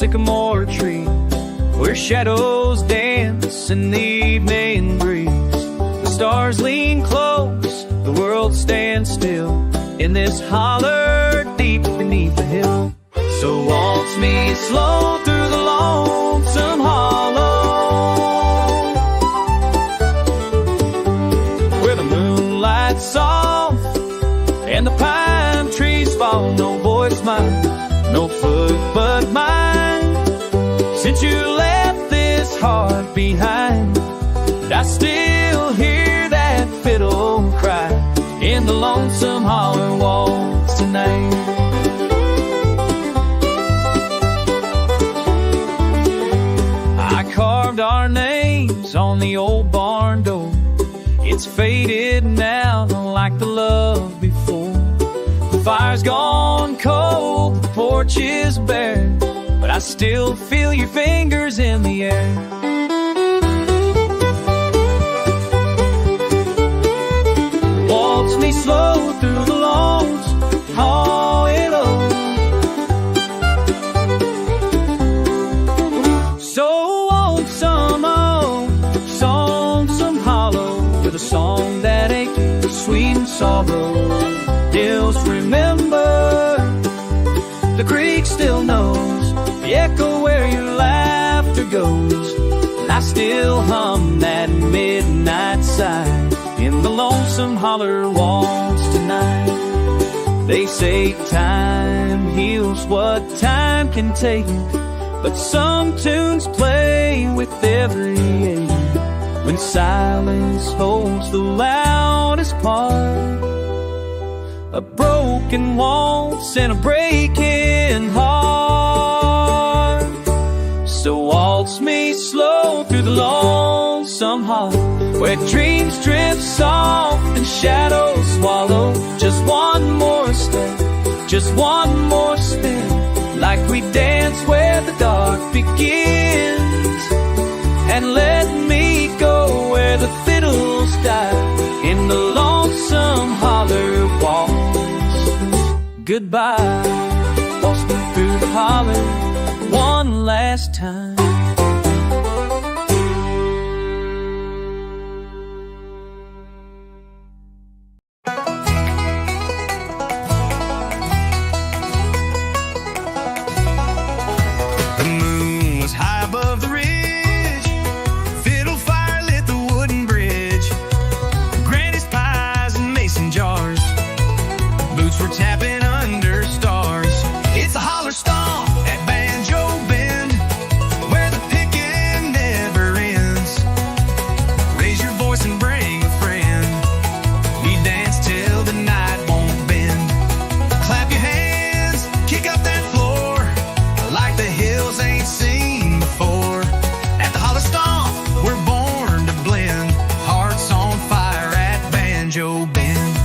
sycamore tree, where shadows dance in the evening breeze. The stars lean close, the world stands still, in this holler deep beneath the hill. So waltz me slow through the lonesome hollow, where the moonlight's soft and the pine trees fall. No voice mine, no foot but mine. Since you left this heart behind, I still hear that fiddle cry in the lonesome holler waltz tonight. I carved our names on the old barn door. It's faded now like the love before. The fire's gone cold, the porch is bare, but I still feel your fingers in the air. Waltz me slow through the lonesome hollow, so lonesome, oh, lonesome hollow, with a song that ain't sweet and sorrow. Hills remember, the creek still knows the echo where your laughter goes, and I still hum that midnight sigh in the lonesome holler waltz tonight. They say time heals what time can take, but some tunes play with every age. When silence holds the loudest part, a broken waltz and a breaking heart. So waltz me slow through the lonesome hollow, where dreams drift soft and shadows swallow. Just one more step, just one more spin, like we dance where the dark begins. And let me go where the fiddles die in the lonesome holler waltz. Goodbye, waltz me through the holler one last time. The moon was high above the ridge, fiddle fire lit the wooden bridge, granny's pies and mason jars, boots were tapping under stars. It's a holler stomp at Banjo Bend, where the picking never ends. Raise your voice and bring a friend, we dance till the night won't bend. Clap your hands, kick up that floor, like the hills ain't seen before. At the holler stomp, we're born to blend, hearts on fire at Banjo Bend.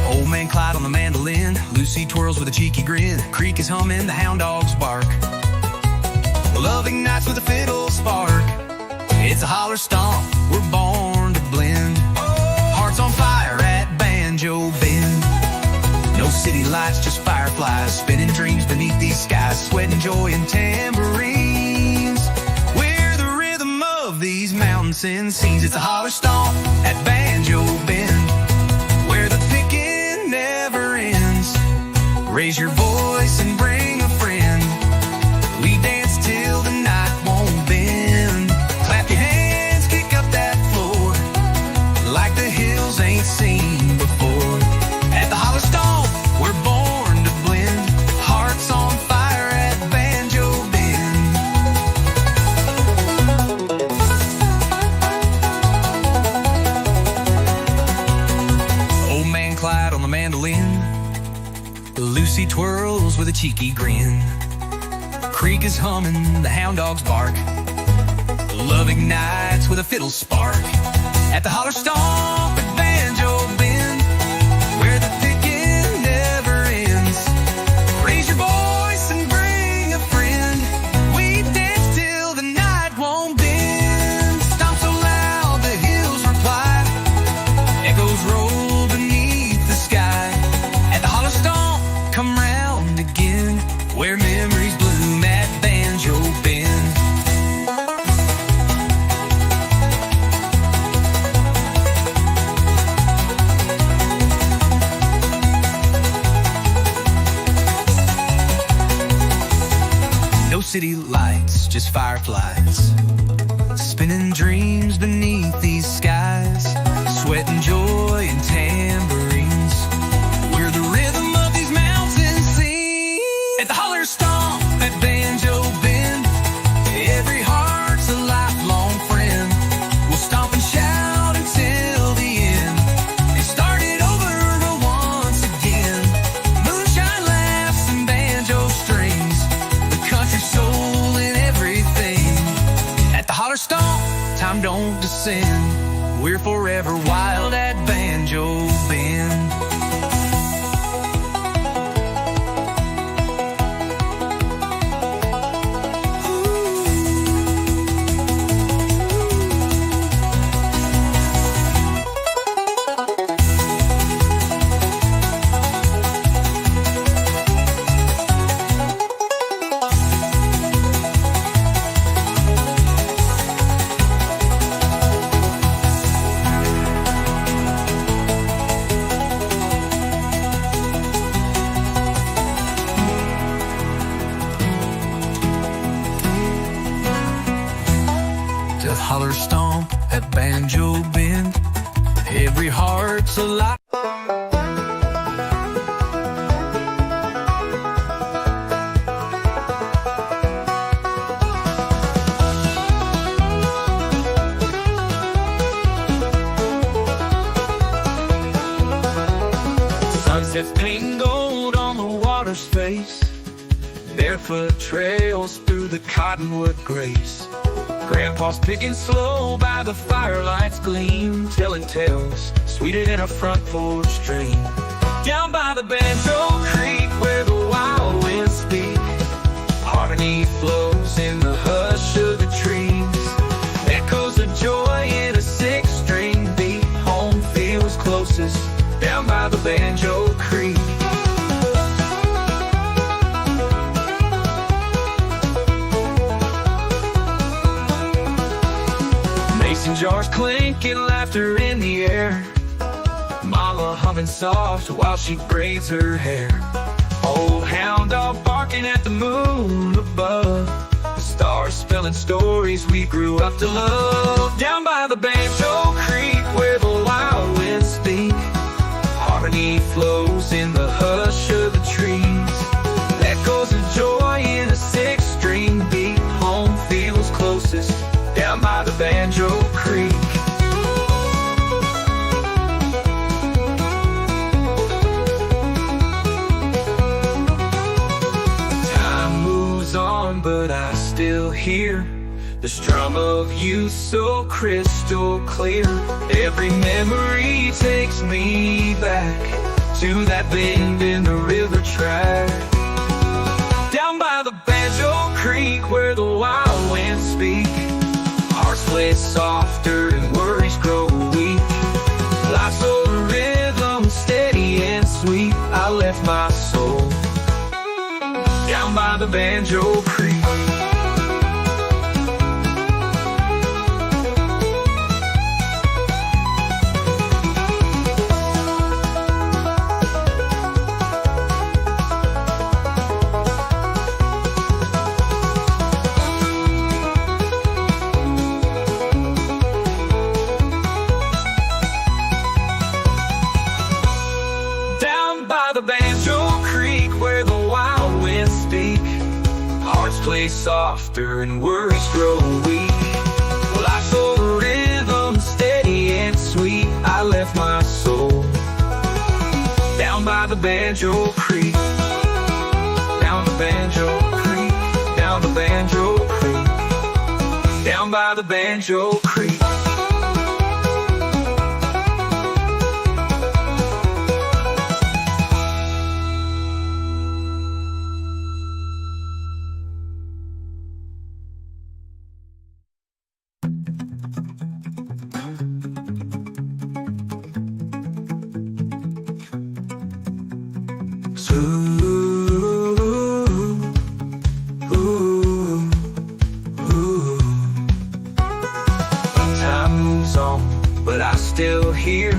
Old man Clyde on the mandolin, Lucy twirls with a cheeky grin, creek is humming, the hound dogs bark, love ignites with a fiddle spark. It's a holler stomp, we're born to blend, hearts on fire at Banjo Bend. No city lights, just fireflies, spinning dreams beneath these skies, sweat and joy and tambourines. We're the rhythm of these mountains and scenes. It's a holler stomp at Banjo Bend, where the picking never ends. Raise your voice and bring a friend, we dance till the night won't bend. Clap your hands, kick up that floor, like the hills ain't seen before. At the holler stomp, we're born to blend, hearts on fire at Banjo Bend. Old man Clyde on the mandolin, Lucy twirls with a cheeky grin, creek is humming, the hound dogs bark, love ignites with a fiddle spark. At the holler stomp at Banjo Bend, where the picking never ends. Raise your voice and bring a friend, we dance till the night won't bend. Stomp so loud the hills reply, echoes roll beneath the sky. At the holler stomp, come round again, where memories bloom at Banjo fireflies, spinning dreams beneath these skies, sweat and joy and tambourines. We're the rhythm of these mountains sing. At the holler stomp at Banjo Bend, every heart's a lifelong friend. We'll stomp and shout until the end and start it over once again. Moonshine laughs and banjo strings, the country soul in everything. At the holler stomp, time don't descend. We're forever wild at Banjo Bend. To holler stomp at Banjo Bend, every heart's alive. Sunsets painting gold on the water's face, barefoot trails through the cottonwood grace. Grandpa's picking slow by the firelight's gleam, telling tales sweeter than a front porch stream. Down by the Banjo Creek where the wild winds speak, harmony flows in the hush of the trees. Echoes of joy in a six-string beat, home feels closest down by the Banjo Creek. Mason jars clinking, laughter in the air, Mama humming soft while she braids her hair. Old hound dog barking at the moon above, the stars spelling stories we grew up to love. Down by the Banjo Creek where the wild winds speak, harmony flows in the hush of the trees. Echoes of joy in a six-string beat, home feels closest down by the Banjo Creek. Time moves on, but I still hear the strum of you so crystal clear. Every memory takes me back to that bend in the river track. Down by the Banjo Creek where the wild winds speak, hearts play softer and worries grow weak. Life's a rhythm, steady and sweet. I left my soul down by the Banjo Creek. The Banjo Creek where the wild winds speak, hearts play softer and worries grow weak. Life's a rhythm, steady and sweet. I left my soul down by the Banjo Creek. Down the Banjo Creek, down the Banjo Creek, down by the Banjo Creek. Time moves on, but I still hear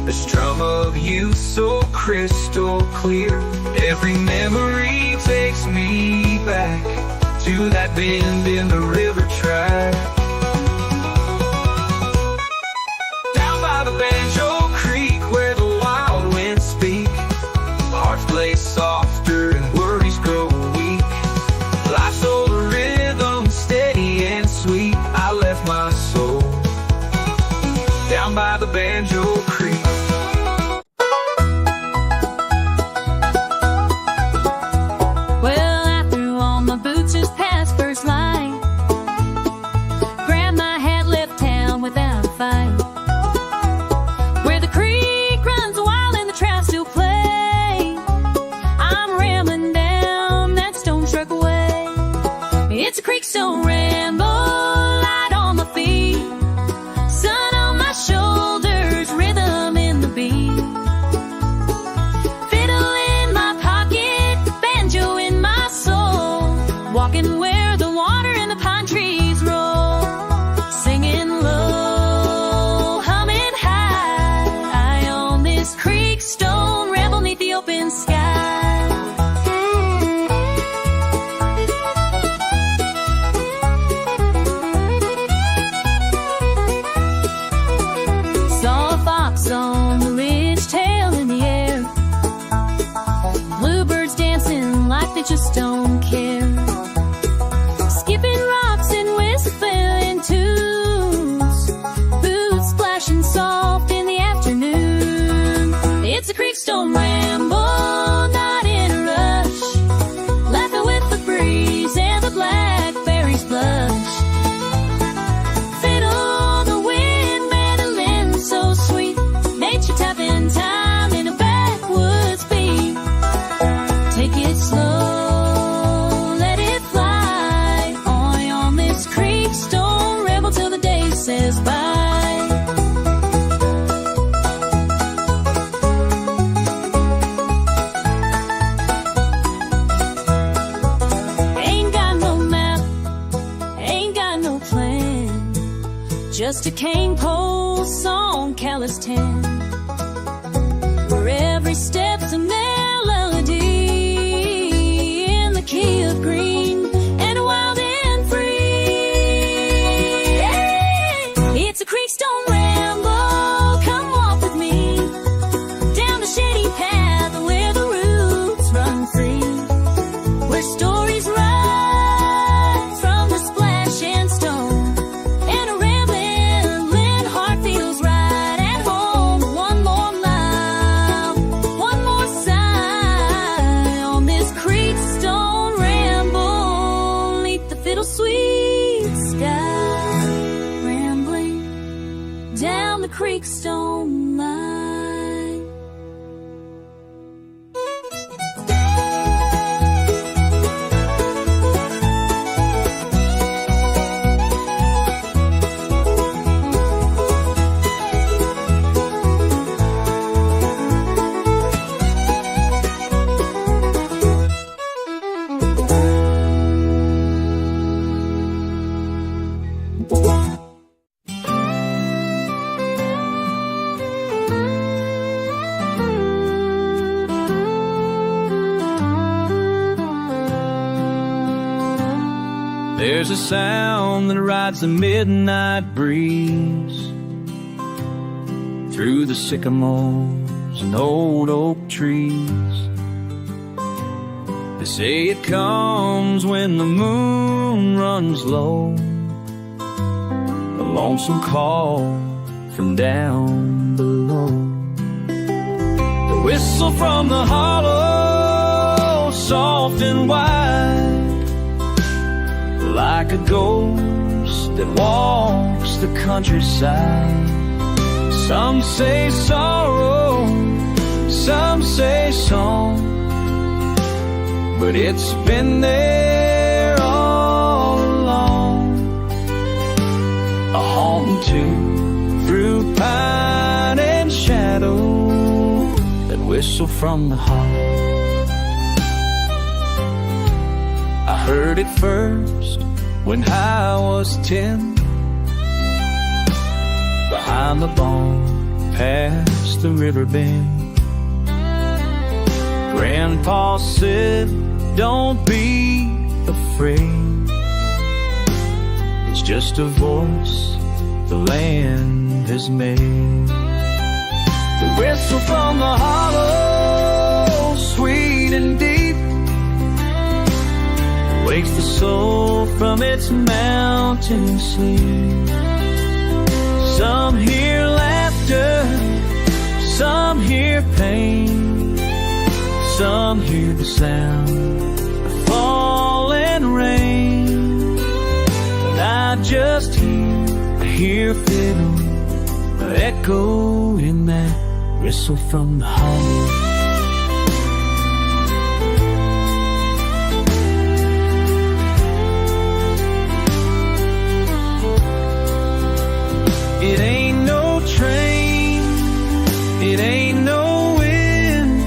the strum of you so crystal clear. Every memory takes me back to that bend in the river track. Down by the Banjo Creek where the wild winds speak, hearts play softer and worries grow weak. Life's old rhythm, steady and sweet. I left my soul down by the Banjo Creek. Well, I threw on my boots just past first light, grabbed my hat, left town without a fight. Where the creek runs wild and the trout still play, I'm rambling down that stone truck away. It's a creek stone ramble, light on my feet, sun on my shoulders, rhythm in the beat. Fiddle in my pocket, banjo in my soul, walking where the water and the pine trees roll, singing low, humming high, on this creek stone ramble neath the open sky. Saw a fox on the ridge, tail in the air, bluebirds dancing like they just don't care, skipping rocks and whistling tunes, boots splashing soft in the afternoon. It's a creek stone ramble, not in a rush, laughing with the breeze and the blackberries blush. Fiddle the wind, mandolin so sweet, nature tapping time in a backwoods beat. Take it slow, let it fly, on this creek stone ramble till the day says bye. Ain't got no map, ain't got no plan, just a cane pole song, callous tan, where every step's a melody in the key of green and wild and free. Hey, it's a creek stone ramble, come walk with me down the shady path where the roots run free, where stories rise from the splash and stone, and a rambling heart feels right at home. One more mile, one more sigh, on this creek stone ramble neath the fiddle sweet sky, rambling down the creek stone line. There's a sound that rides the midnight breeze through the sycamores and old oak trees. They say it comes when the moon runs low, a lonesome call from down below. The whistle from the hollow, soft and wide, like a ghost that walks the countryside. Some say sorrow, some say song, but it's been there all along, a haunting tune through pine and shadow, that whistle from the heart. I heard it first when I was 10, behind the barn, past the river bend. Grandpa said, don't be afraid. It's just a voice the land has made. The whistle from the hollow, sweet and deep, wakes the soul from its mountain sleep. Some hear laughter, some hear pain, some hear the sound of falling rain. But I just hear fiddle echo in that whistle from the hollow. It ain't no train, it ain't no wind,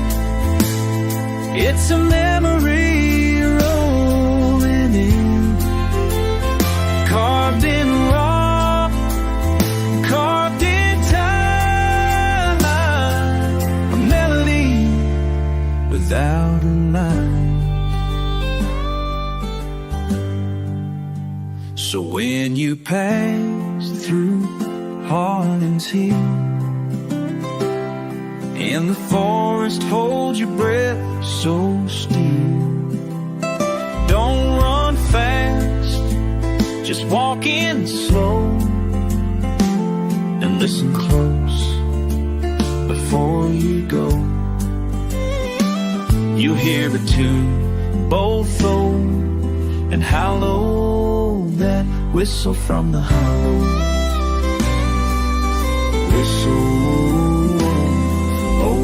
it's a memory rolling in, carved in rock, carved in time, a melody without a line. So when you pass through Harlan's Hill, in the forest hold your breath so still. Don't run fast, just walk in slow, and listen close before you go. You hear a tune, both old and hollow, that whistle from the hollow. Whistle, oh,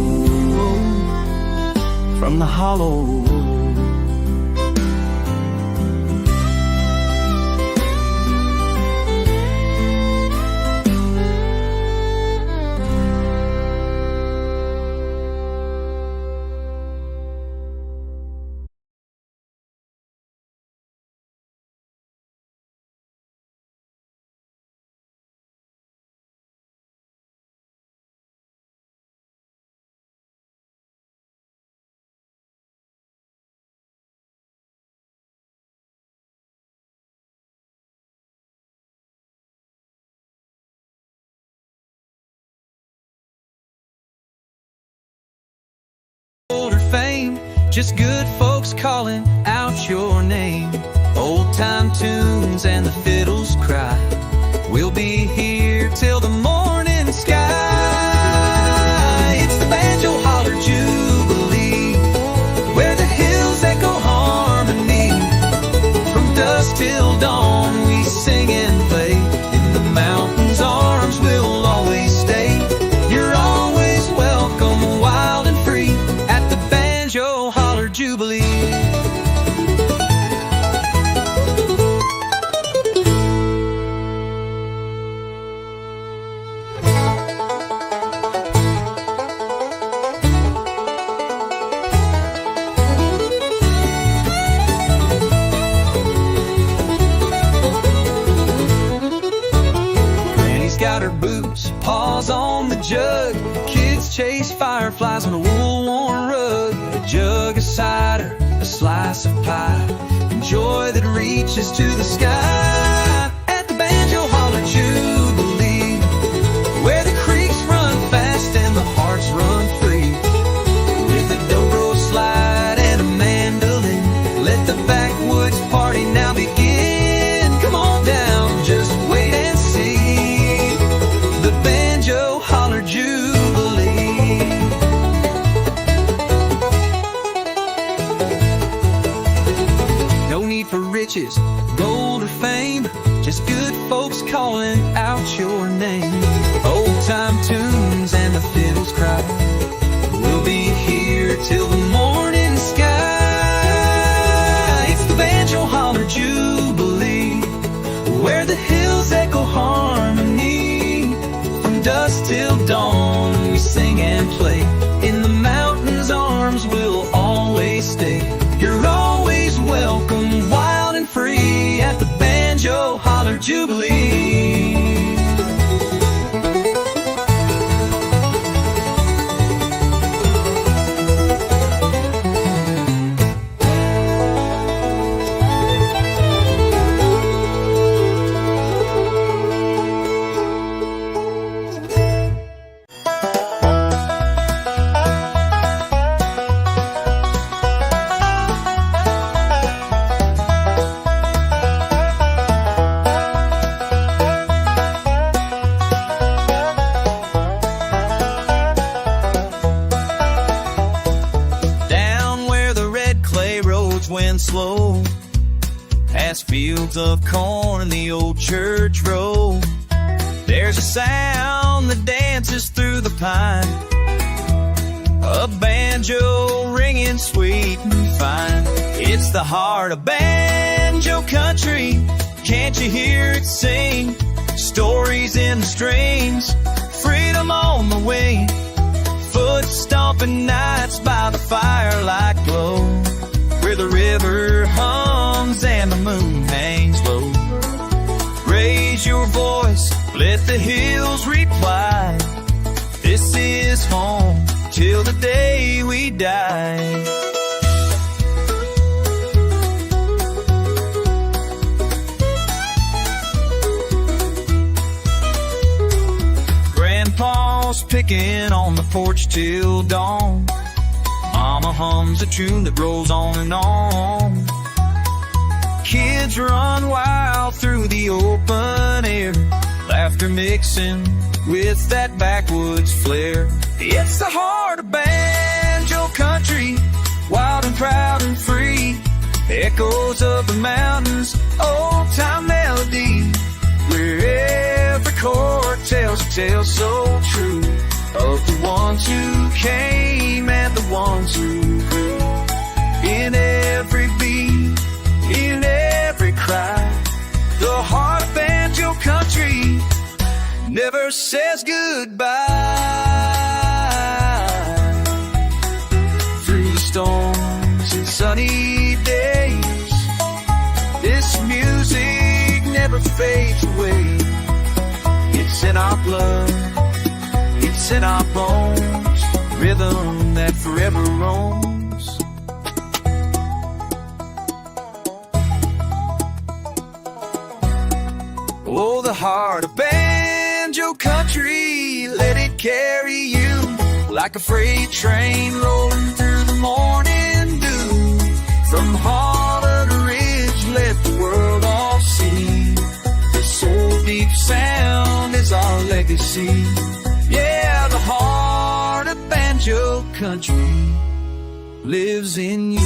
oh, from the hollow. Fame, just good folks calling out your name. Old time tunes and the fiddles cry. We'll be here till the morning sky. It's the banjo holler jubilee, where the hills echo harmony. From dusk till dawn we sing and play. In the mountains' arms we'll always stay. You're always welcome, wild and free, at the banjo holler jubilee. Granny's got her boots, paws on the jug. Kids chase fireflies on a wool-worn rug. A jug of cider, a slice of pie, and joy that reaches to the sky. At the banjo holler jubilee, where the creeks run fast and the hearts run free. With a dobro slide and a mandolin, let the backwoods party now begin. Come on down, just wait and see the banjo holler jubilee. No need for riches, gold or fame, just good folks calling out your name. Old time tunes and the fiddles cry. We'll be here till the morning sky. It's the banjo holler jubilee, where the hills echo harmony. From dusk till dawn we sing and play. In the mountains' arms we'll always stay. You're always welcome, wild and free, at the banjo holler jubilee. slow, past fields of corn and the old church road. There's a sound that dances through the pine, a banjo ringing sweet and fine. It's the heart of banjo country. Can't you hear it sing? Stories in the strings, freedom on the wing. Foot stomping nights by the firelight glow, where the river hums and the moon hangs low. Raise your voice, let the hills reply. This is home till the day we die. Grandpa's picking on the porch till dawn. Mama hums a tune that rolls on and on. Kids run wild through the open air, laughter mixing with that backwoods flair. It's the heart of banjo country, wild and proud and free. Echoes of the mountains, old-time melody, where every chord tells a tale so true of the ones who came and the ones who grew. In every beat, in every cry, the heart of banjo country never says goodbye. Through the storms and sunny days, this music never fades away. It's in our blood, it's in our bones, rhythm that forever roams. Oh, the heart of banjo country, let it carry you like a freight train rolling through the morning dew. From hollow to ridge, let the world all see. This soul deep sound is our legacy. Yeah, the heart of banjo country lives in you.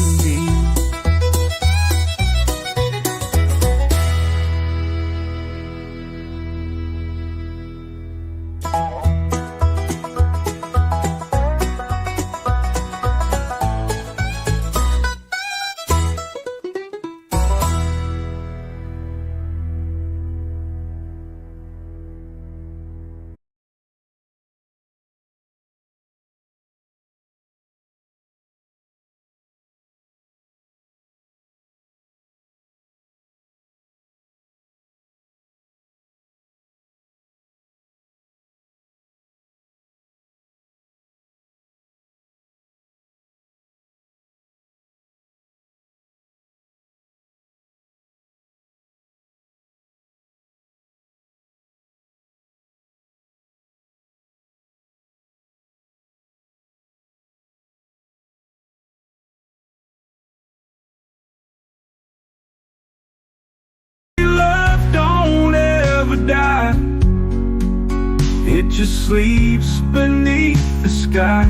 Die. It just sleeps beneath the sky,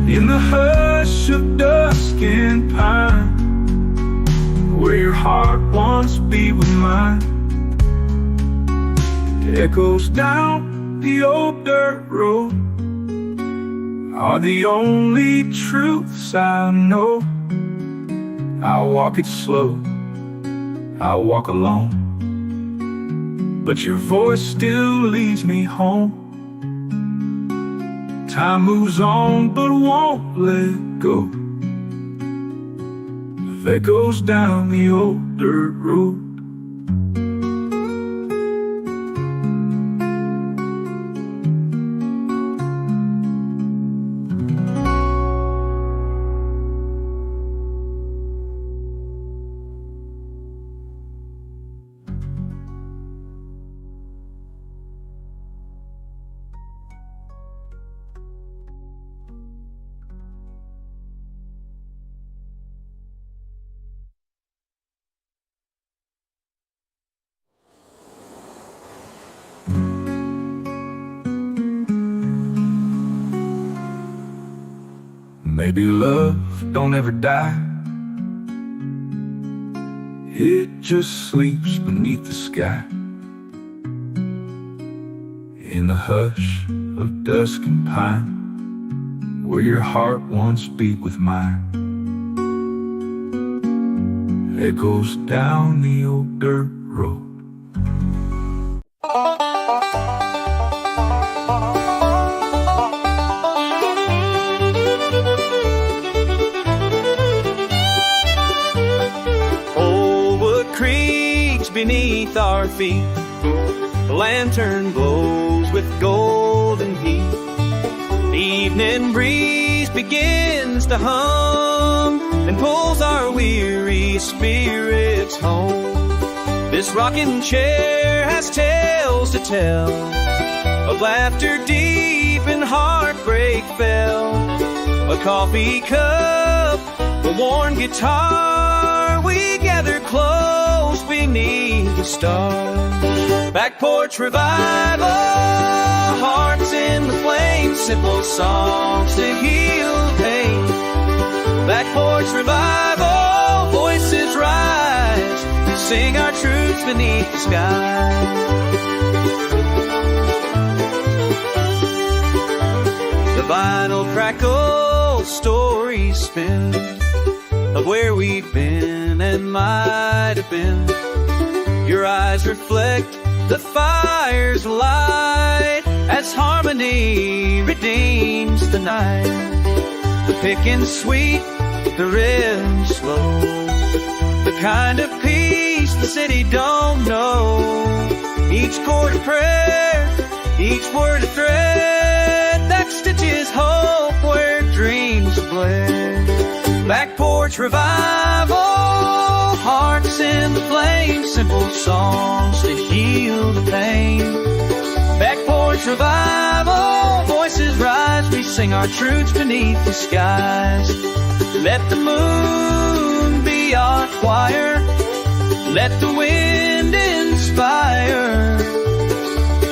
in the hush of dusk and pine, where your heart wants to be with mine. Echoes down the old dirt road are the only truths I know. I'll walk it slow, I'll walk alone, but your voice still leads me home. Time moves on but won't let go of echoes down the old dirt road. Maybe love don't ever die, It just sleeps beneath the sky, in the hush of dusk and pine, where your heart once beat with mine. Echoes down the old dirt road. Beneath our feet, the lantern glows with golden heat. The evening breeze begins to hum and pulls our weary spirits home. This rocking chair has tales to tell of laughter deep and heartbreak fell. A coffee cup, a worn guitar, we gather close beneath the stars. Back porch revival, hearts in the flames, simple songs to heal pain. Back porch revival, voices rise to sing our truths beneath the sky. The vinyl crackles, stories spin of where we've been and might have been. Your eyes reflect the fire's light as harmony redeems the night. The picking sweet, the rhythm slow, the kind of peace the city don't know. Each chord a prayer, each word a thread that stitches hope where dreams are bled. Back porch revival, hearts in the flames, simple songs to heal the pain. Back porch revival, voices rise, we sing our truths beneath the skies. Let the moon be our choir, let the wind inspire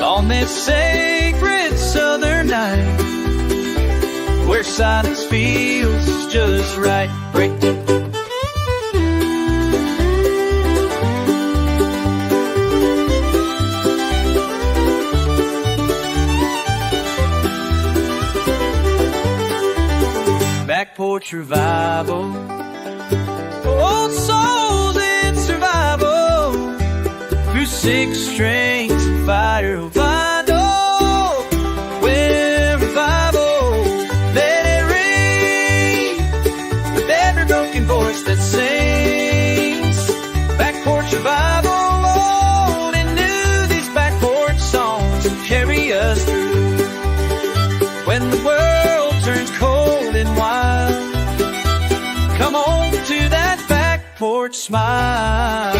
on this sacred southern night, where silence feels just right. Break Back porch revival, old souls in survival, through six strings of fire will find hope. Where revival, let it ring with every broken voice that sings. Back porch revival, old and new, these back porch songs will carry us through. When the world turns cold and wild, come on to that back porch smile.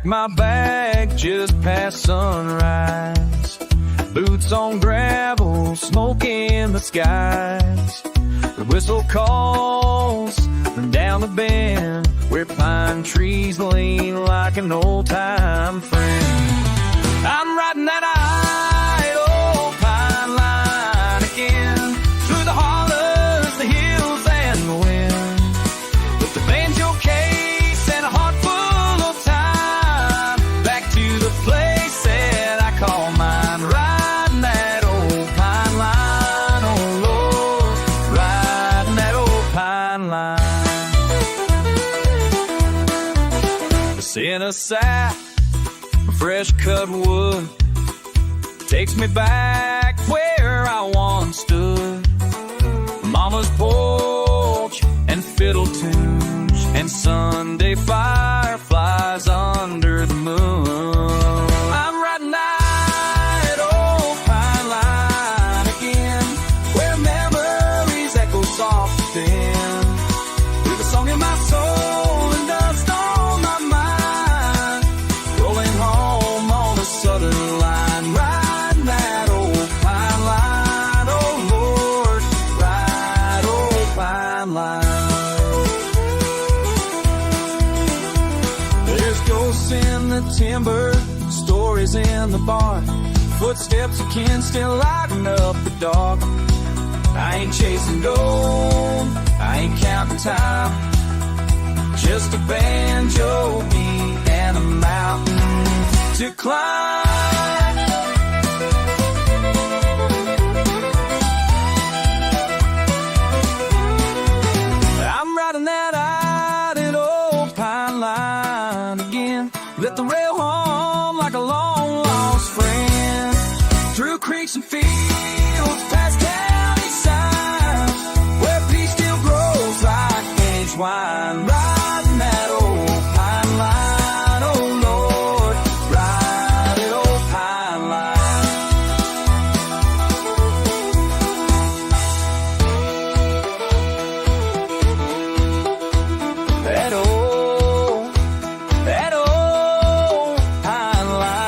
My bag just past sunrise, boots on gravel, smoke in the skies. The whistle calls from down the bend, where pine trees lean like an old-time friend. I'm riding that idle pine line again, through the hollows, the hills, and the wind, with the banjo case and a heart full of time, back to the place that I call mine. Riding that old pine line, oh Lord, riding that old pine line. The scent of sap, fresh cut wood, takes me back where I once stood. Mama's porch and fiddle tunes and Sunday fireflies under the moon. I'm riding that old pine line again, where memories echo soft and thin. Rocks in the timber, stories in the barn, footsteps of kin still lighting up the dark. I ain't chasing gold, I ain't counting time, just a banjo beat and a mountain to climb. I'm riding that idle old pine line again. Let the rail hum like a long lost friend. Through creeks and fields, past county signs, where peace still grows like aged wine. Riding that old pine line, oh Lord, ride that old pine line. That old pine line.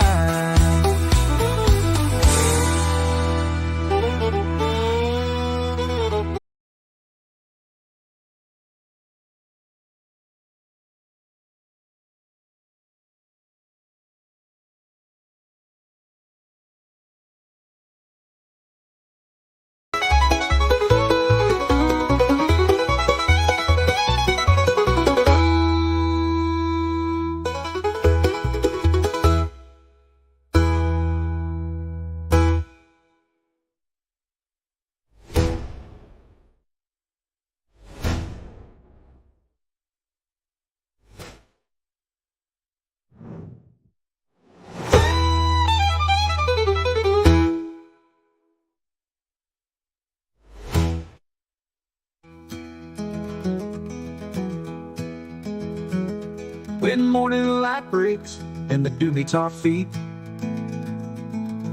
When morning light breaks and the dew meets our feet,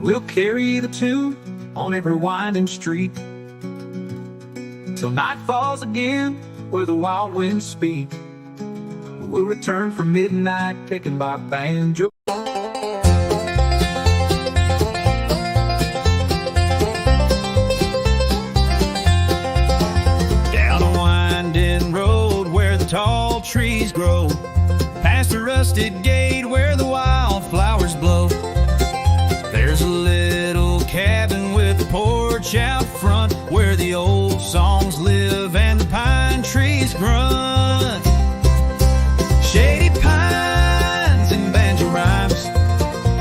we'll carry the tune on every winding street till night falls again where the wild winds speak. We'll return from midnight taken by banjo. Down a winding road where the tall trees grow, past the rusted gate where the wildflowers blow. There's a little cabin with a porch out front where the old songs live and the pine trees grunt. Shady pines and banjo rhymes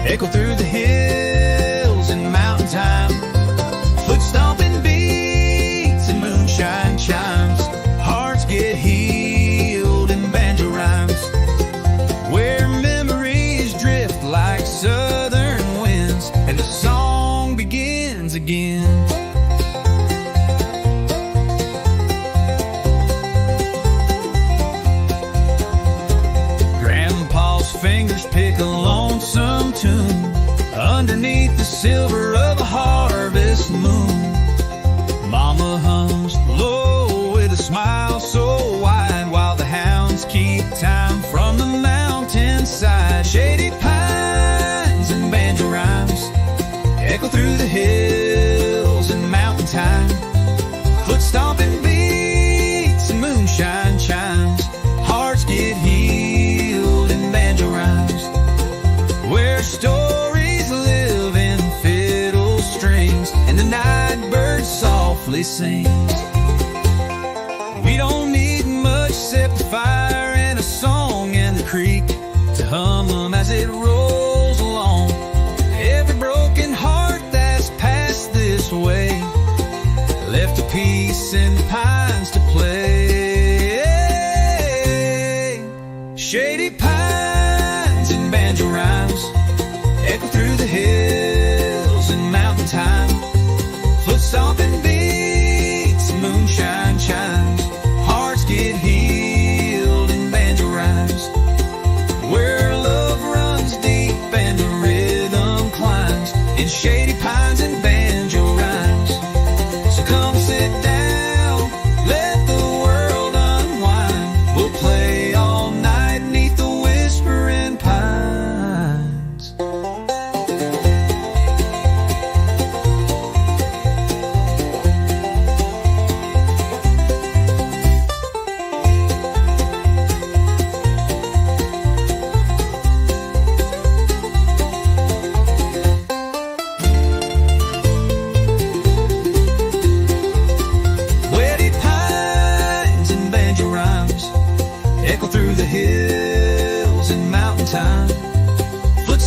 echo through the hills and mountain time. Foot stomping beats and moonshine chimes. Hearts get healed in banjo rhymes, where memories drift like southern winds and the song begins again. Grandpa's fingers pick a lonesome tune underneath the silver of a harvest moon. Mama hums low with a smile so wide while the hounds keep time from the mountainside. Shady pines and banjo rhymes echo through the hills and mountain time. Foot stomping beats and moonshine chimes. Hearts get healed in banjo rhymes, where stories live in fiddle strings and the night bird softly sings. We don't need much except a fire and a song and the creek to hum them as it rolls along. Every broken heart that's passed this way left a piece in the pines to play. Shady pines and banjo rhymes echo through the hills and mountain time. Foot stomping beats and moonshine chimes. Hearts get healed in banjo rhymes, where love runs deep and the rhythm climbs in shady pines and banjo rhymes. So come sit down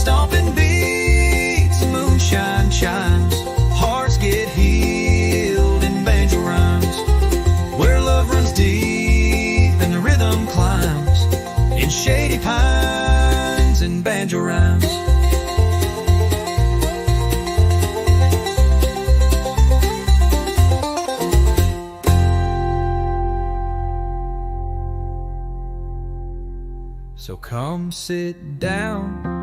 stomping beats, the moonshine shines, hearts get healed in banjo rhymes, where love runs deep and the rhythm climbs, in shady pines and banjo rhymes. So come sit down,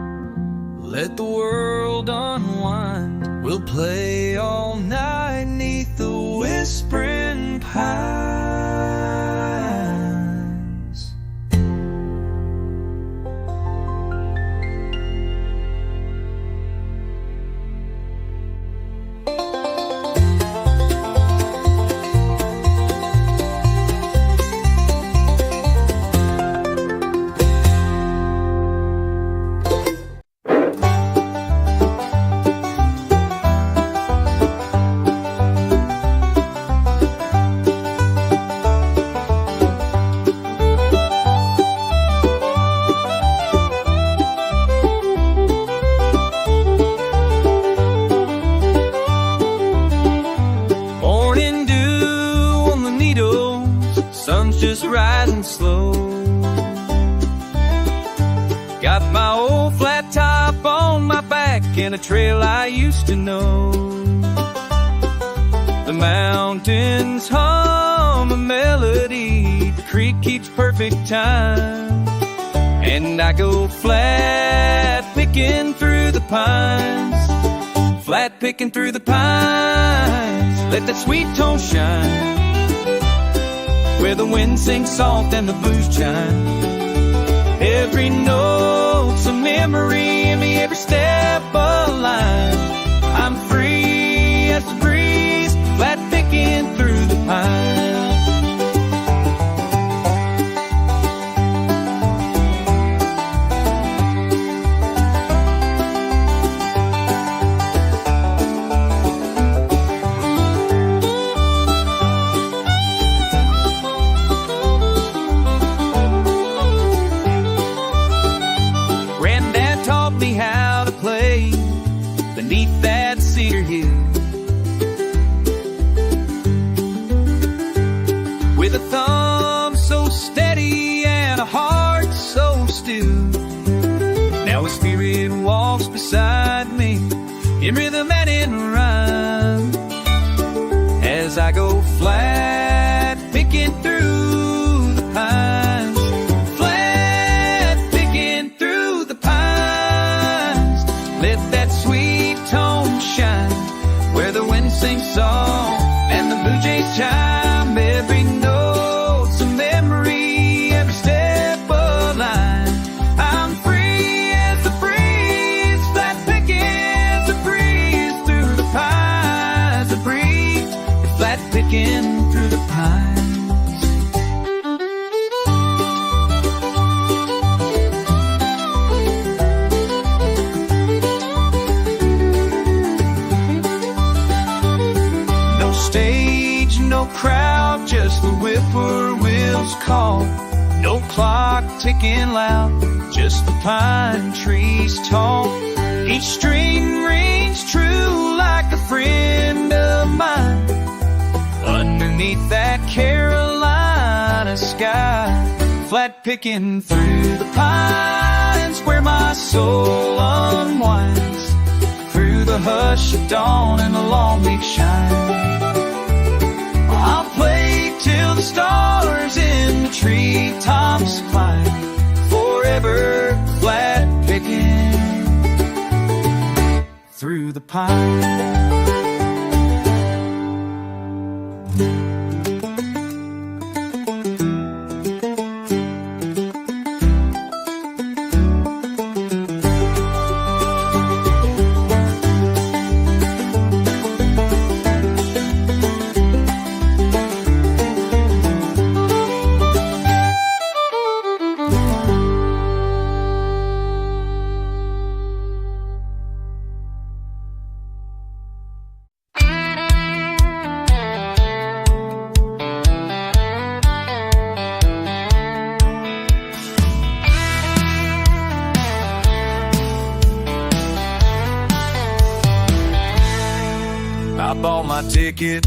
let the world unwind. We'll play all night 'neath the whispering pines. Morning dew on the needles, sun's just rising slow. Got my old flat top on my back and a trail I used to know. The mountains hum a melody, the creek keeps perfect time, and I go flat picking through the pines. Flat picking through the pines, let that sweet tone shine, where the wind sings soft and the blues chime. Every note's a memory in me, every step a line. I'm free as the breeze, flat picking through the pines. Granddad taught me how to play beneath that cedar hill, with a thumb so steady and a heart so still. Now his spirit walks beside me in rhythm and in rhyme, as I go flat picking through the pines. Flat picking through the pines, let that sweet tone shine, where the wind sings soft and the blue jays chime. Every note's a memory, every step a line. I'm free as the breeze, flat picking the breeze through the pines. The breeze, flat picking through the pines. No stage, no crowd, just the whippoorwill's call. No clock ticking loud, just the pine trees tall. Each string rings true like a friend of mine, underneath that Carolina sky. Flat picking through the pines, where my soul unwinds, through the hush of dawn and the long week shine. I'll play till the stars in the treetops climb, forever flat picking through the pine. my ticket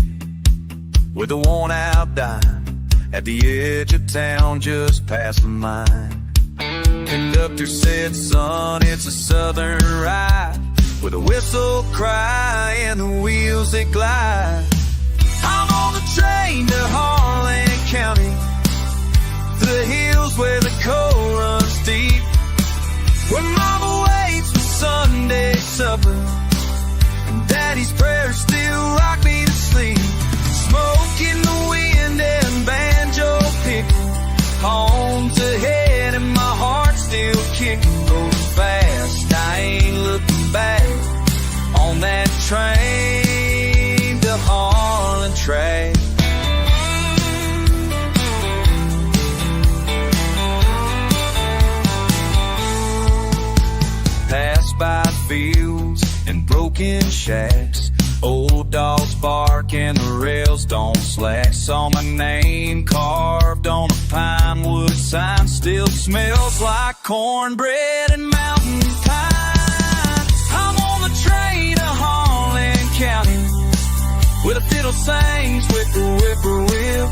with a worn-out dime at the edge of town just past the mine. Conductor said, son, it's a southern ride with a whistle cry and the wheels that glide. I'm on the train to Harlan County, the hills where the coal runs deep, where mama waits for Sunday supper and daddy's prayers still rock me to sleep. Smoke in the wind and banjo picking, home's ahead and my heart's still kicking. Go fast, I ain't looking back on that train to Harlan track. Pass by fields and broken shacks, old dogs bark and the rails don't slack. Saw my name carved on a pine wood sign, still smells like cornbread and mountain pine. I'm on the train to Harlan County, where the fiddle sings with the whippoorwill,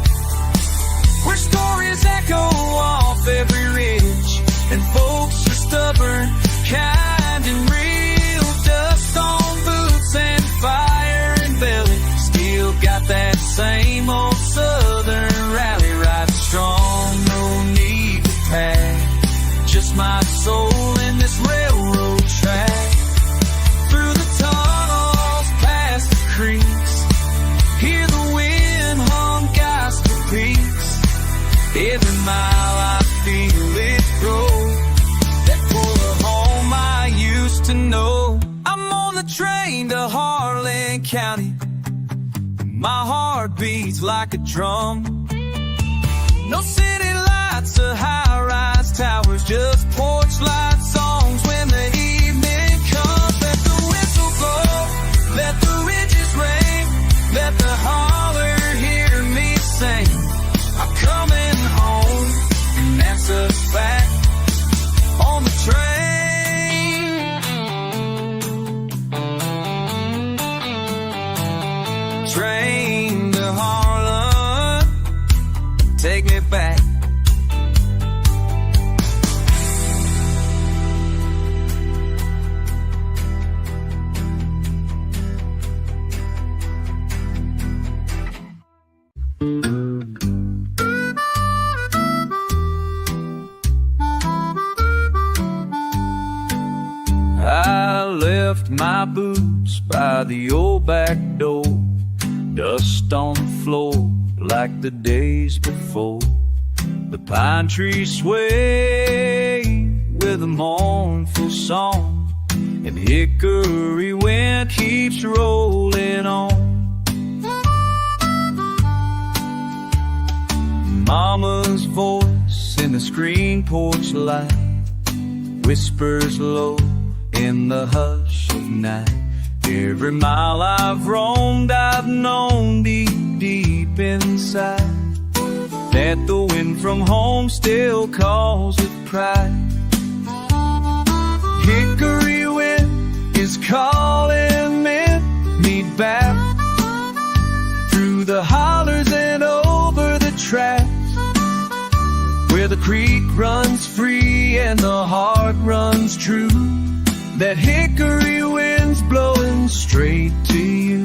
where stories echo off every ridge and folks are stubborn, kind and real. Dust on boots and fire and belly, still got that same old southern rally. Riding strong, no need to pack, just my soul in this railroad track. Through the tunnels, past the creeks, hear the wind hum gospel peaks. Every mile I feel it grow, that full of home I used to know. I'm on the train to Harlan County, my heart beats like a drum. No city lights or high-rise towers, just porch light songs when the evening comes. Let the whistle blow, let the ridges ring, let the holler hear me sing. I'm coming home, and that's a fact. On the train to Harlan, take me back. I left my boots by the old back door, dust on the floor like the days before. The pine trees sway with a mournful song, and hickory wind keeps rolling on. Mama's voice in the screen porch light whispers low in the hush of night. Every mile I've roamed, I've known deep, deep inside that the wind from home still calls with pride. Hickory wind is calling me back through the hollers and over the tracks, where the creek runs free and the heart runs true. That hickory wind's blowing straight to you.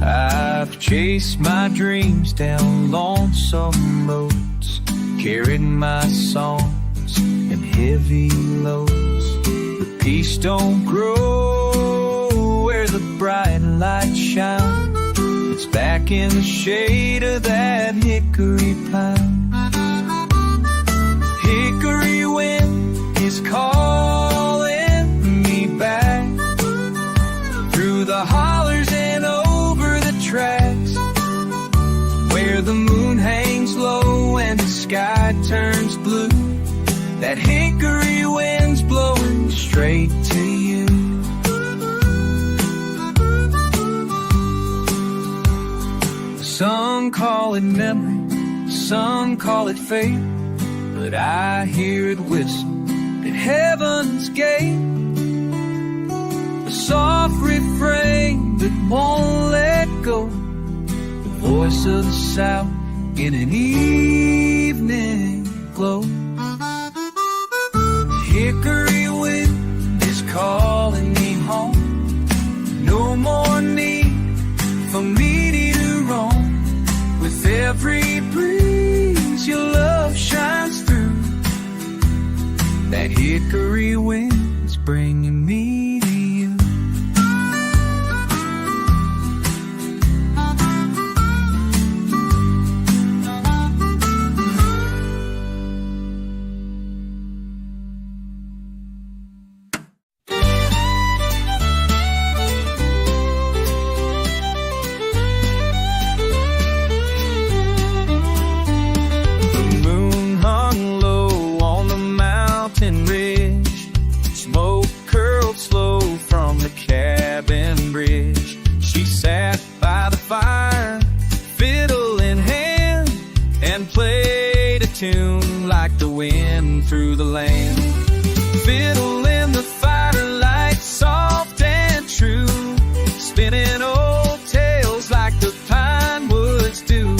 I've chased my dreams down lonesome roads, carried my songs and heavy loads. The peace don't grow where the bright light shines, it's back in the shade of that hickory pine. Hickory wind is calling me back through the hollers and over the tracks, where the moon hangs low and the sky turns blue. That hickory wind's blowing straight to you. Some call it memory, some call it fate, but I hear it whistle, it heaven's gate, a soft refrain that won't let go, the voice of the South in an evening glow. Hickory wind is calling me home. No more need for me to roam. With every breeze your love shines through. That hickory wind's bringing me to you. Tune like the wind through the land. Fiddle in the firelight, soft and true, spinning old tales like the pine woods do.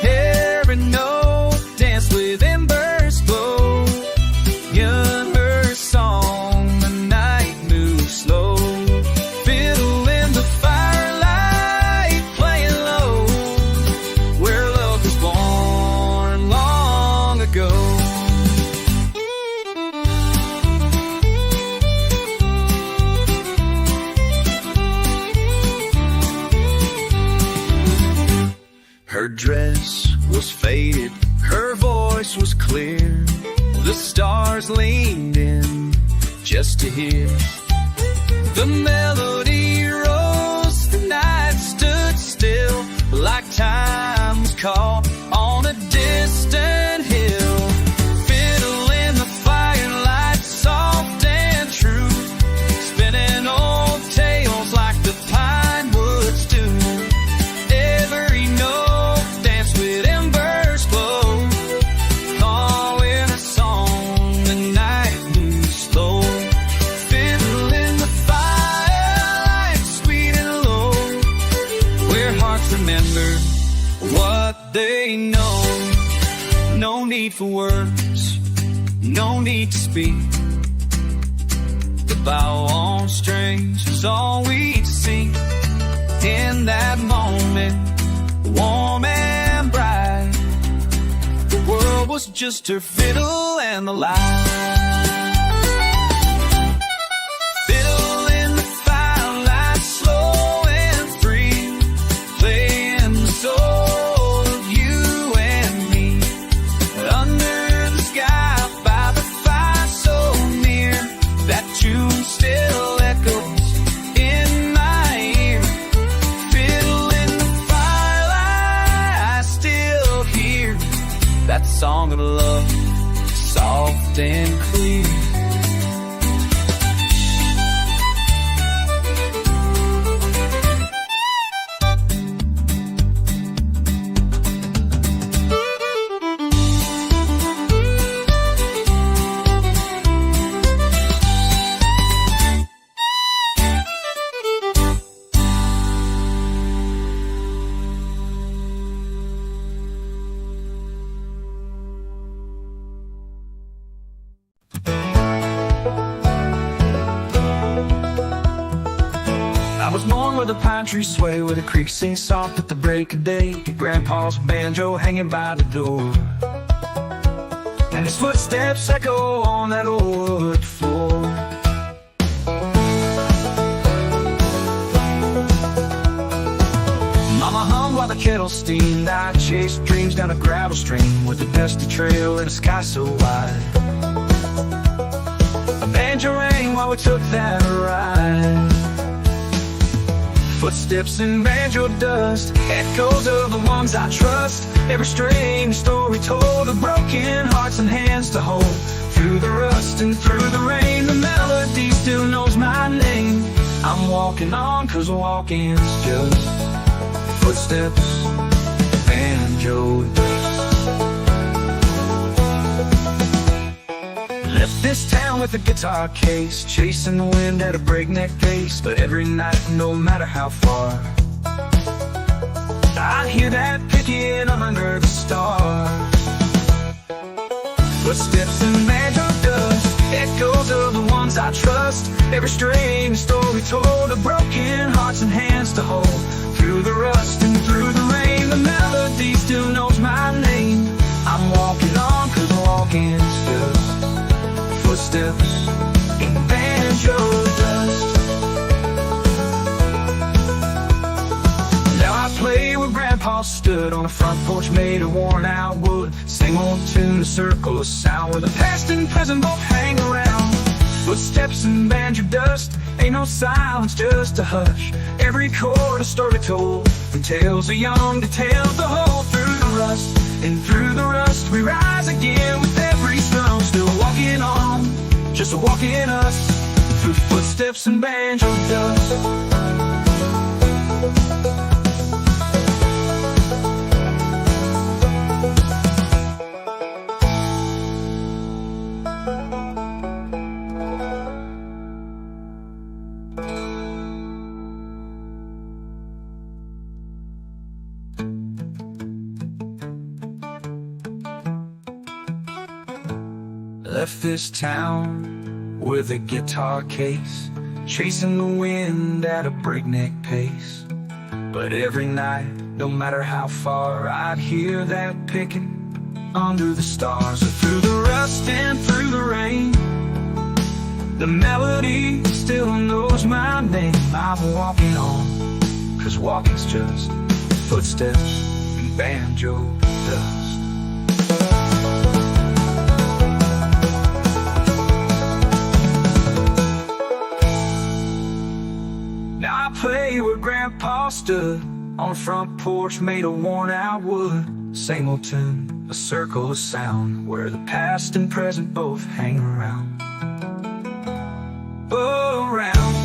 Every note dance with embers glow. Young her song, the night moves slow. Fiddle in the firelight, playing low, where love was born long ago. Her dress was faded, her voice was clear. The stars leaned in just to hear. The melody rose, the night stood still, like time was caught on a distant hill. Fiddle in the firelight, soft and true, spinning old tales like the pine woods do. Every note dance with embers glow, calling a song, the night moves slow. Fiddle in the firelight, sweet and low, where hearts remember what they know. No need for words, no need to speak. The bow on strings is all we see. In that moment, warm and bright, the world was just her fiddle and the light. Fiddle in the firelight, slow and free, playing the soul of you and me. Under the sky, by the fire so near, that tune still echoes in my ear. Fiddle in the firelight, I still hear that song of love, soft and clear. I was born where the pine trees sway, where the creek sings soft at the break of day. Grandpa's banjo hanging by the door, and his footsteps echo on that old wood floor. Mama hummed while the kettle steamed. I chased dreams down a gravel stream with a dusty trail and a sky so wide. A banjo rang while we took that ride. Footsteps in banjo dust, echoes of the ones I trust. Every strange story told of broken hearts and hands to hold. Through the rust and through the rain, the melody still knows my name. I'm walking on, 'cause walking's just footsteps, banjo dust. Left this town with a guitar case, chasing the wind at a breakneck pace. But every night, no matter how far, I hear that picking under the stars. Footsteps in banjo dust, echoes of the ones I trust. Every strange story told of broken hearts and hands to hold. Through the rust and through the rain, the melody still knows my name. I'm walking on, 'cause walking's just footsteps in banjo dust. Now I play where Grandpa stood on a front porch made of worn out wood. Same old tune, a circle of sound where the past and present both hang around. Footsteps in banjo dust, ain't no silence, just a hush. Every chord a story told, from tales of young to tales to hold. Through the rust and through the rust, we rise again with every strum. Still walking on, just walking us, through footsteps and banjo dust. Left this town with a guitar case, chasing the wind at a breakneck pace. But every night, no matter how far, I'd hear that picking under the stars. Through the rust and through the rain, the melody still knows my name. I'm walking on, 'cause walking's just footsteps and banjo dust. Now I play where Grandpa stood on a front porch made of worn out wood. Same old tune, a circle of sound where the past and present both hang around. Around.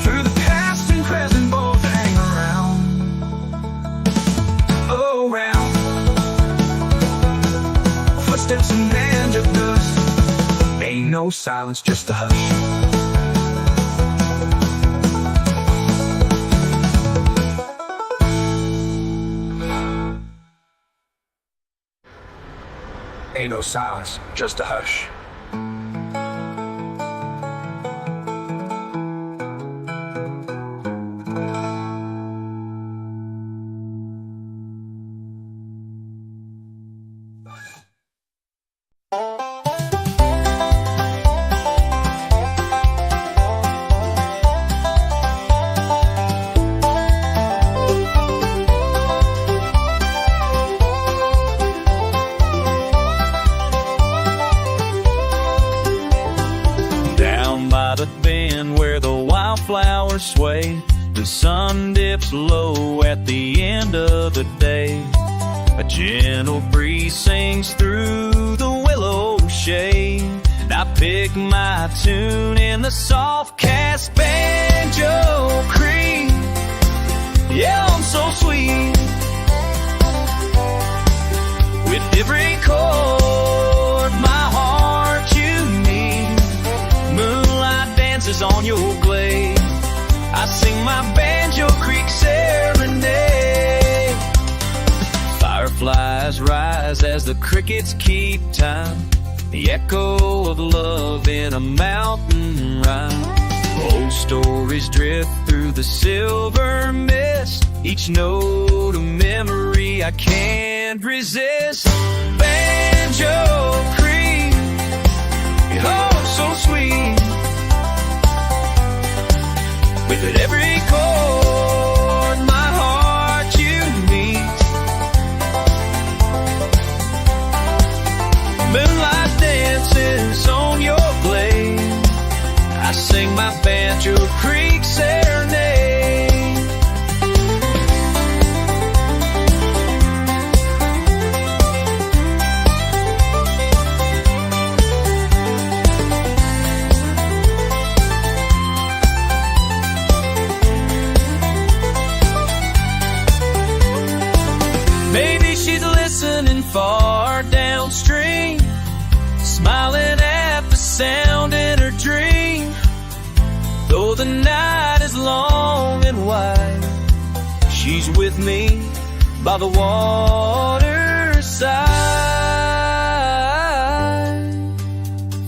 Through the past and present both hang around. Around. Footsteps and banjo dust, ain't no silence, just a hush. Ain't no silence, just a hush. Flowers sway, the sun dips low at the end of the day. A gentle breeze sings through the willow shade, and I pick my tune in the soft cast banjo creek. Yeah, I'm so sweet with every chord my heart you need. Moonlight dances on your glade, I sing my banjo creek serenade. Fireflies rise as the crickets keep time, the echo of love in a mountain rhyme. Old stories drift through the silver mist, each note a memory I can't resist. Banjo creek, oh so sweet, with every chord my heart you meet. Moonlight dances on your glade, I sing my banjo creek serenade. Maybe she's listening far downstream, smiling at the sound in her dream. Though the night is long and wide, she's with me by the waterside.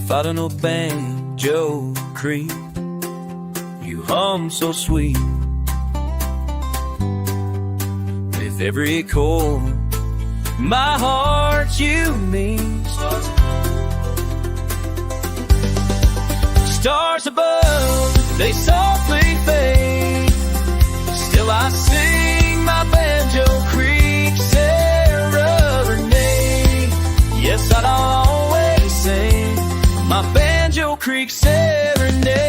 Fighting a banjo creek, you hum so sweet. With every chord, my heart you mean. Stars above, they softly fade. Still I sing my Banjo Creek serenade. Yes, I'd always sing my Banjo Creek serenade.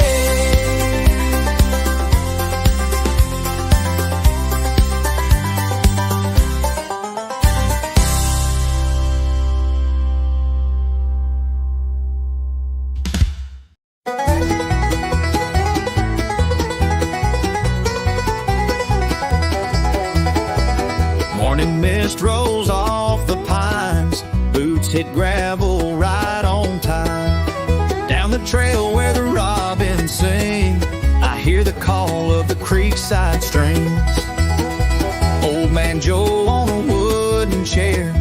Morning mist rolls off the pines, boots hit gravel right on time. Down the trail where the robins sing, I hear the call of the creekside streams. Old man Joe on a wooden chair,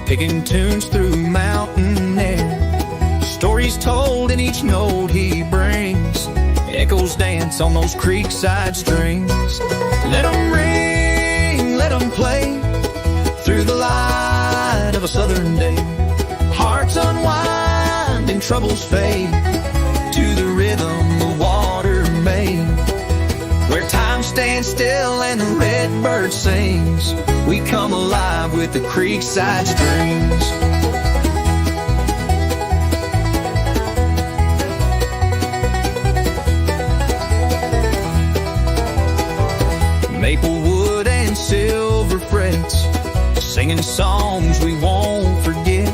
picking tunes through mountain air. Stories told in each note he brings, echoes dance on those creekside strings. Let 'em ring, let 'em play, through the light of a southern day. Hearts unwind and troubles fade, to the rhythm the water made. Where time stands still and the redbird sings, we come alive with the creekside strings. Maplewood and silver frets, singing songs we won't forget,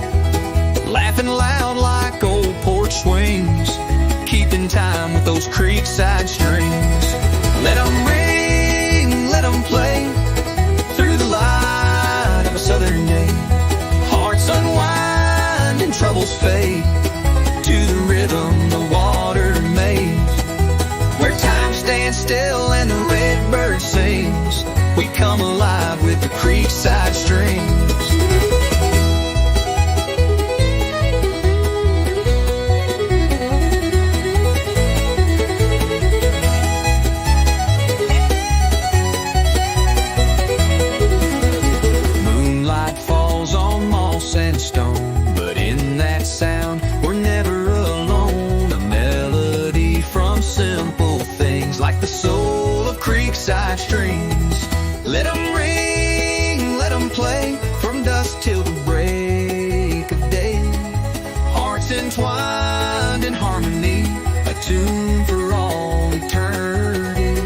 laughing loud like old porch swings, keeping time with those creekside strings. Let 'em ring, let 'em play, through the light of a southern day. Hearts unwind and troubles fade, to the rhythm the water made. Where time stands still and the redbird sings, we come alive with the creekside strings. Moonlight falls on moss and stone, but in that sound we're never alone. A melody from simple things, like the soul of creekside streams. Let 'em ring, let 'em play, from dusk till the break of day. Hearts entwined in harmony, a tune for all eternity.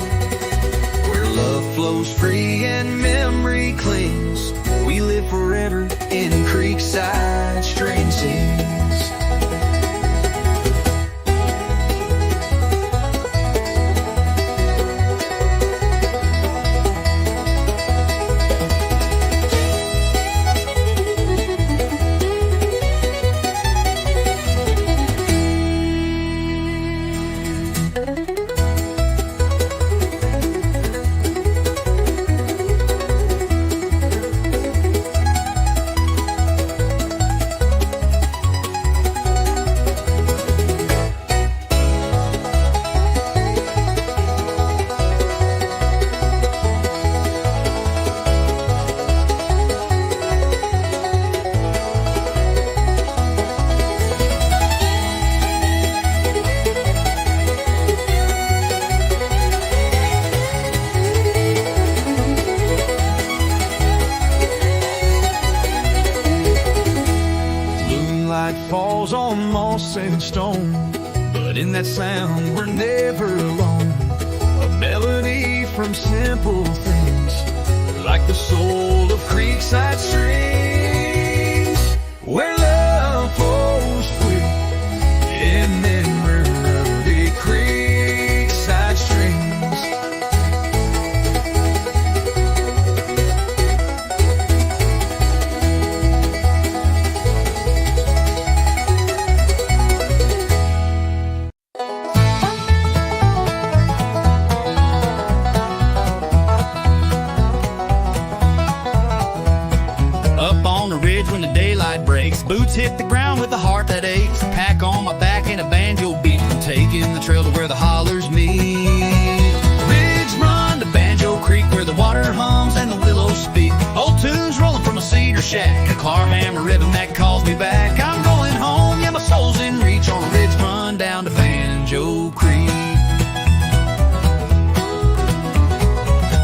Where love flows free and memory clings, we live forever in creekside string scenes. Falls on moss and stone, but in that sound we're never alone. A melody from simple things, like the soul of creekside streams. Where love flows free in memory, creekside streams. ridge when the daylight breaks. Boots hit the ground with a heart that aches. Pack on my back and a banjo beat. I'm taking the trail to where the hollers meet. Ridge run to Banjo Creek where the water hums and the willows speak. Old tunes rolling from a cedar shack. A claw hammer ribbon that calls me back. I'm going home, yeah, my soul's in reach on a ridge run down to Banjo Creek.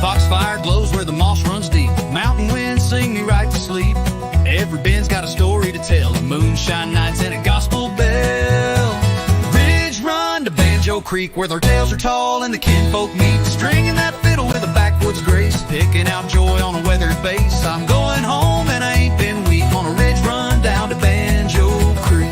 Foxfire glows where the moss runs deep. Mountain winds sing me right to sleep. Every bend's got a story to tell. A moonshine nights and a gospel bell. Ridge run to Banjo Creek where their tales are tall and the kinfolk meet. Stringing that fiddle with a backwoods grace. Picking out joy on a weathered base. I'm going home and I ain't been weak on a ridge run down to Banjo Creek.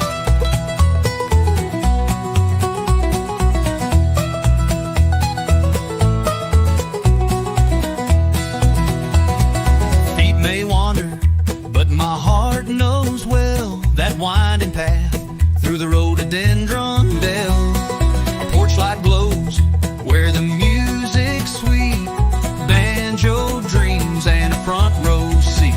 Feet may wander, but my heart knows well that winding path through the rhododendron bell. A porch light glows where the music's sweet. Banjo dreams and a front row seat.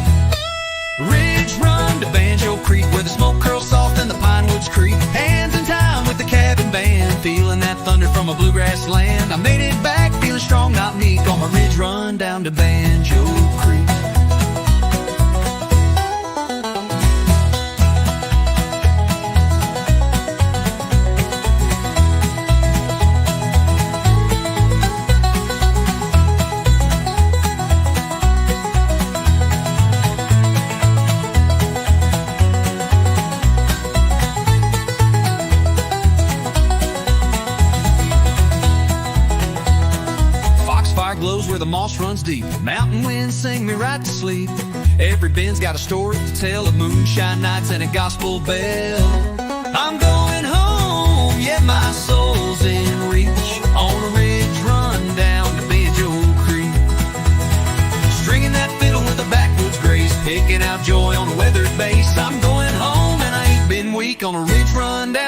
Ridge run to Banjo Creek where the smoke curls soft and the pine woods creak. Hands in time with the cabin band, feeling that thunder from a bluegrass land. I made it back feeling strong, not meek, on my ridge run down to Banjo Creek. Glows where the moss runs deep. Mountain winds sing me right to sleep. Every bend's got a story to tell of moonshine nights and a gospel bell. I'm going home, yeah, my soul's in reach on a ridge run down to Banjo Creek. Stringing that fiddle with a backwoods grace. Picking out joy on a weathered base. I'm going home and I ain't been weak on a ridge run down